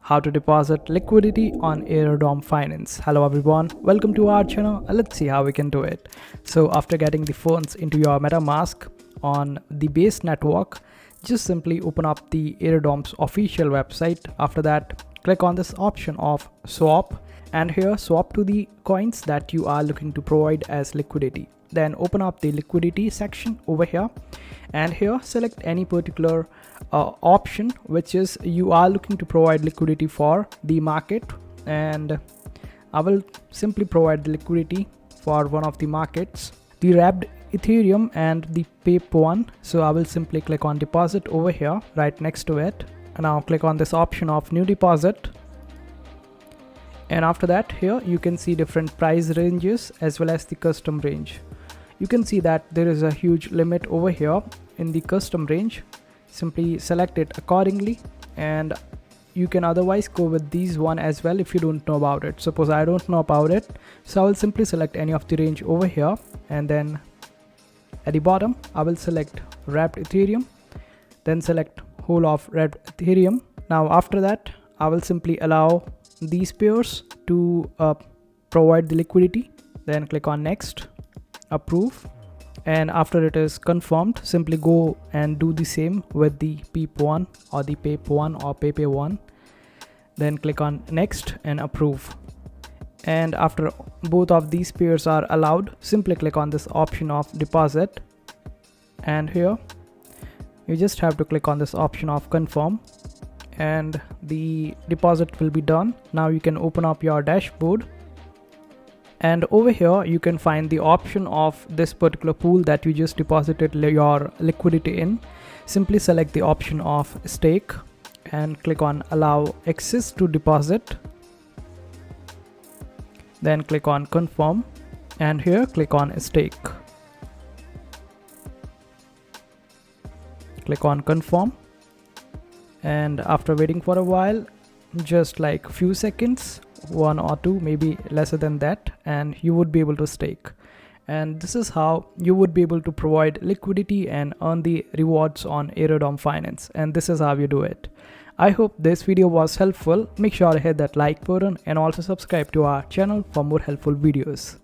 how to deposit liquidity on Aerodrome Finance. Hello everyone, welcome to our channel. Let's see how we can do it. So after getting the funds into your MetaMask on the base network, just simply open up the Aerodrome's official website. After that, click on this option of swap, and here swap to the coins that you are looking to provide as liquidity. Then open up the liquidity section over here, and here select any particular option which is you are looking to provide liquidity for the market, and I will simply provide the liquidity for one of the markets, the wrapped Ethereum and the PEP one. So I will simply click on deposit over here right next to it, and now click on this option of new deposit. And after that, here you can see different price ranges as well as the custom range. You can see that there is a huge limit over here in the custom range. Simply select it accordingly, and you can otherwise go with these one as well if you don't know about it. Suppose I don't know about it, so I will simply select any of the range over here, and then at the bottom I will select wrapped Ethereum, then select whole of wrapped Ethereum. Now after that, I will simply allow these pairs to provide the liquidity, then click on next, approve, and after it is confirmed, simply go and do the same with the PEP1 or the PEP1 or PEP1, then click on next and approve. And after both of these pairs are allowed, simply click on this option of deposit, and here you just have to click on this option of confirm, and the deposit will be done. Now you can open up your dashboard, and over here you can find the option of this particular pool that you just deposited your liquidity in. Simply select the option of stake and click on allow access to deposit, then click on confirm, and here click on stake, click on confirm, and after waiting for a while, just like few seconds, 1 or 2, maybe lesser than that, and you would be able to stake. And this is how you would be able to provide liquidity and earn the rewards on Aerodrome Finance, and this is how you do it. I hope this video was helpful. Make sure to hit that like button and also subscribe to our channel for more helpful videos.